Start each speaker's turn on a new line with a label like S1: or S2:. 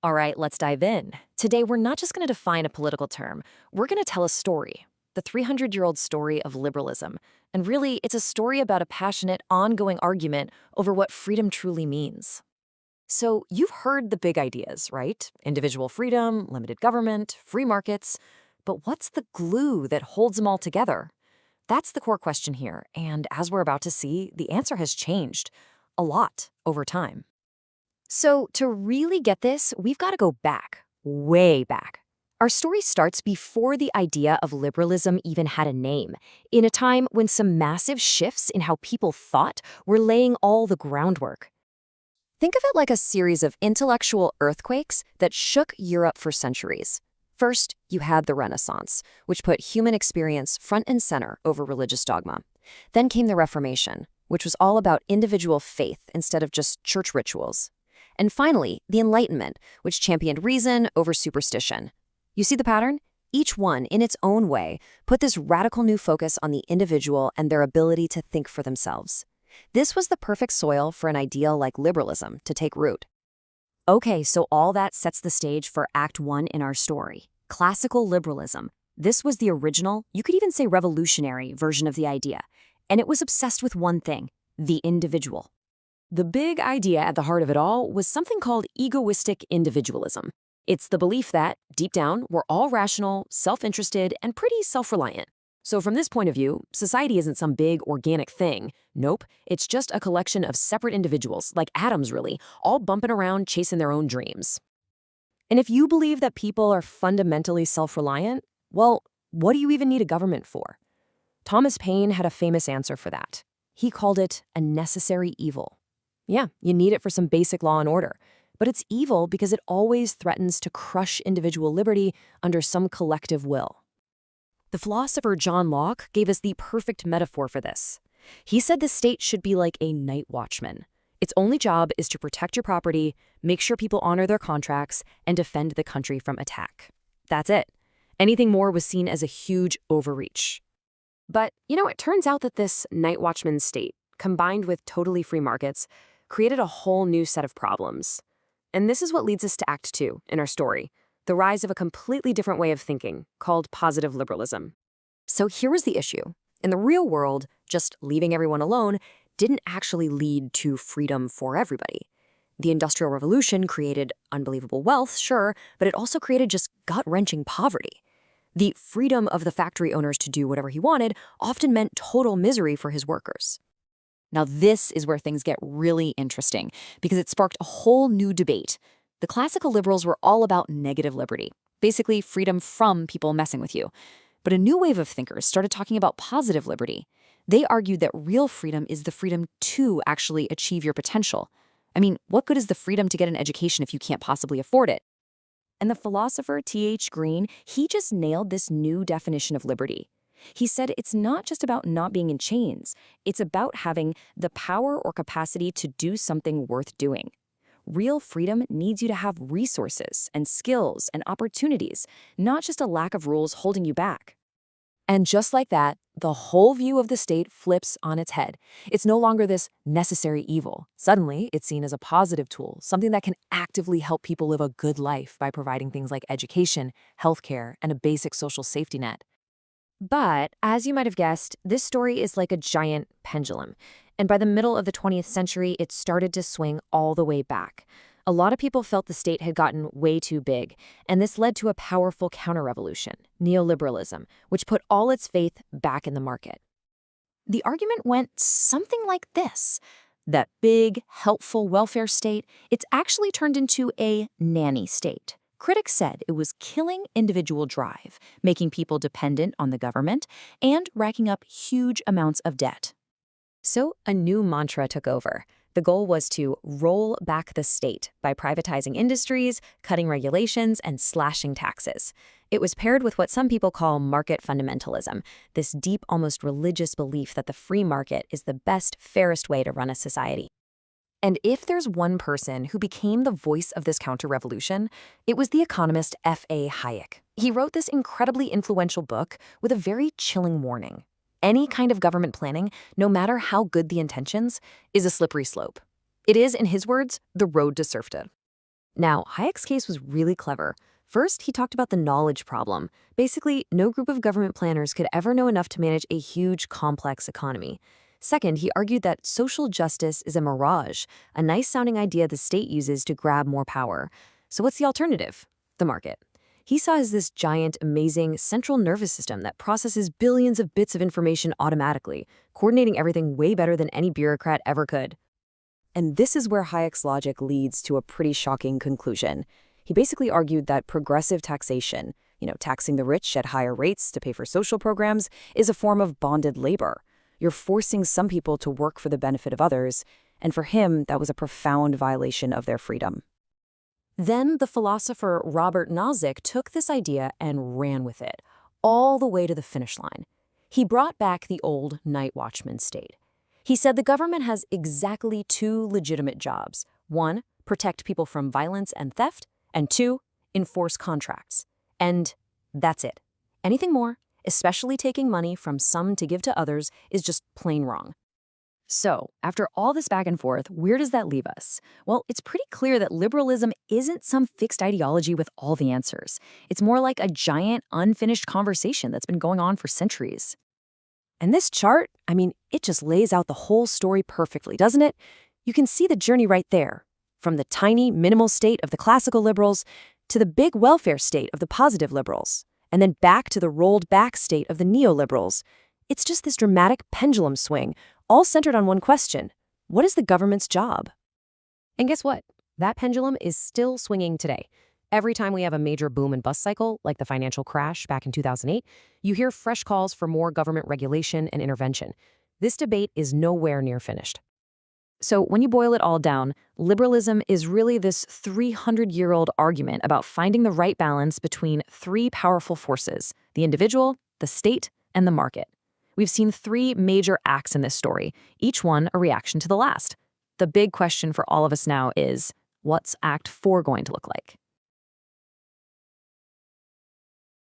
S1: All right, let's dive in. Today, we're not just going to define a political term, we're going to tell a story, the 300-year-old story of liberalism. And really, it's a story about a passionate, ongoing argument over what freedom truly means. So, you've heard the big ideas, right? Individual freedom, limited government, free markets. But what's the glue that holds them all together? That's the core question here. And as we're about to see, the answer has changed a lot over time. So, to really get this, we've got to go back, way back. Our story starts before the idea of liberalism even had a name, in a time when some massive shifts in how people thought were laying all the groundwork. Think of it like a series of intellectual earthquakes that shook Europe for centuries. First, you had the Renaissance, which put human experience front and center over religious dogma. Then came the Reformation, which was all about individual faith instead of just church rituals. And finally, the Enlightenment, which championed reason over superstition. You see the pattern? Each one, in its own way, put this radical new focus on the individual and their ability to think for themselves. This was the perfect soil for an ideal like liberalism to take root. Okay, so all that sets the stage for Act 1 in our story. Classical liberalism. This was the original, you could even say revolutionary, version of the idea. And it was obsessed with one thing, the individual. The big idea at the heart of it all was something called egoistic individualism. It's the belief that, deep down, we're all rational, self-interested, and pretty self-reliant. So from this point of view, society isn't some big organic thing. Nope, it's just a collection of separate individuals, like atoms really, all bumping around chasing their own dreams. And if you believe that people are fundamentally self-reliant, well, what do you even need a government for? Thomas Paine had a famous answer for that. He called it a necessary evil. Yeah, you need it for some basic law and order. But it's evil because it always threatens to crush individual liberty under some collective will. The philosopher John Locke gave us the perfect metaphor for this. He said the state should be like a night watchman. Its only job is to protect your property, make sure people honor their contracts, and defend the country from attack. That's it. Anything more was seen as a huge overreach. But, it turns out that this night watchman state, combined with totally free markets, created a whole new set of problems. And this is what leads us to Act 2 in our story, the rise of a completely different way of thinking called positive liberalism. So here was the issue. In the real world, just leaving everyone alone didn't actually lead to freedom for everybody. The Industrial Revolution created unbelievable wealth, sure, but it also created just gut-wrenching poverty. The freedom of the factory owners to do whatever he wanted often meant total misery for his workers. Now, this is where things get really interesting, because it sparked a whole new debate. The classical liberals were all about negative liberty, basically freedom from people messing with you. But a new wave of thinkers started talking about positive liberty. They argued that real freedom is the freedom to actually achieve your potential. I mean, what good is the freedom to get an education if you can't possibly afford it? And the philosopher T.H. Green, he just nailed this new definition of liberty. He said it's not just about not being in chains. It's about having the power or capacity to do something worth doing. Real freedom needs you to have resources and skills and opportunities, not just a lack of rules holding you back. And just like that, the whole view of the state flips on its head. It's no longer this necessary evil. Suddenly, it's seen as a positive tool, something that can actively help people live a good life by providing things like education, healthcare, and a basic social safety net. But, as you might have guessed, this story is like a giant pendulum. And by the middle of the 20th century, it started to swing all the way back. A lot of people felt the state had gotten way too big, and this led to a powerful counter-revolution, neoliberalism, which put all its faith back in the market. The argument went something like this. That big, helpful welfare state, it's actually turned into a nanny state. Critics said it was killing individual drive, making people dependent on the government, and racking up huge amounts of debt. So a new mantra took over. The goal was to roll back the state by privatizing industries, cutting regulations, and slashing taxes. It was paired with what some people call market fundamentalism, this deep, almost religious belief that the free market is the best, fairest way to run a society. And if there's one person who became the voice of this counter-revolution, it was the economist F.A. Hayek. He wrote this incredibly influential book with a very chilling warning. Any kind of government planning, no matter how good the intentions, is a slippery slope. It is, in his words, the road to serfdom. Now, Hayek's case was really clever. First, he talked about the knowledge problem. Basically, no group of government planners could ever know enough to manage a huge, complex economy. Second, he argued that social justice is a mirage, a nice-sounding idea the state uses to grab more power. So what's the alternative? The market. He saw as this giant, amazing central nervous system that processes billions of bits of information automatically, coordinating everything way better than any bureaucrat ever could.
S2: And this is where Hayek's logic leads to a pretty shocking conclusion. He basically argued that progressive taxation, taxing the rich at higher rates to pay for social programs, is a form of bonded labor. You're forcing some people to work for the benefit of others, and for him, that was a profound violation of their freedom.
S1: Then the philosopher Robert Nozick took this idea and ran with it, all the way to the finish line. He brought back the old night watchman state. He said the government has exactly two legitimate jobs. One, protect people from violence and theft, and two, enforce contracts. And that's it. Anything more, especially taking money from some to give to others, is just plain wrong. So, after all this back and forth, where does that leave us? Well, it's pretty clear that liberalism isn't some fixed ideology with all the answers. It's more like a giant, unfinished conversation that's been going on for centuries. And this chart, it just lays out the whole story perfectly, doesn't it? You can see the journey right there. From the tiny, minimal state of the classical liberals to the big welfare state of the positive liberals, and then back to the rolled-back state of the neoliberals. It's just this dramatic pendulum swing, all centered on one question: what is the government's job? And guess what? That pendulum is still swinging today. Every time we have a major boom and bust cycle, like the financial crash back in 2008, you hear fresh calls for more government regulation and intervention. This debate is nowhere near finished. So when you boil it all down, liberalism is really this 300-year-old argument about finding the right balance between three powerful forces: the individual, the state, and the market. We've seen three major acts in this story, each one a reaction to the last. The big question for all of us now is, what's Act 4 going to look like?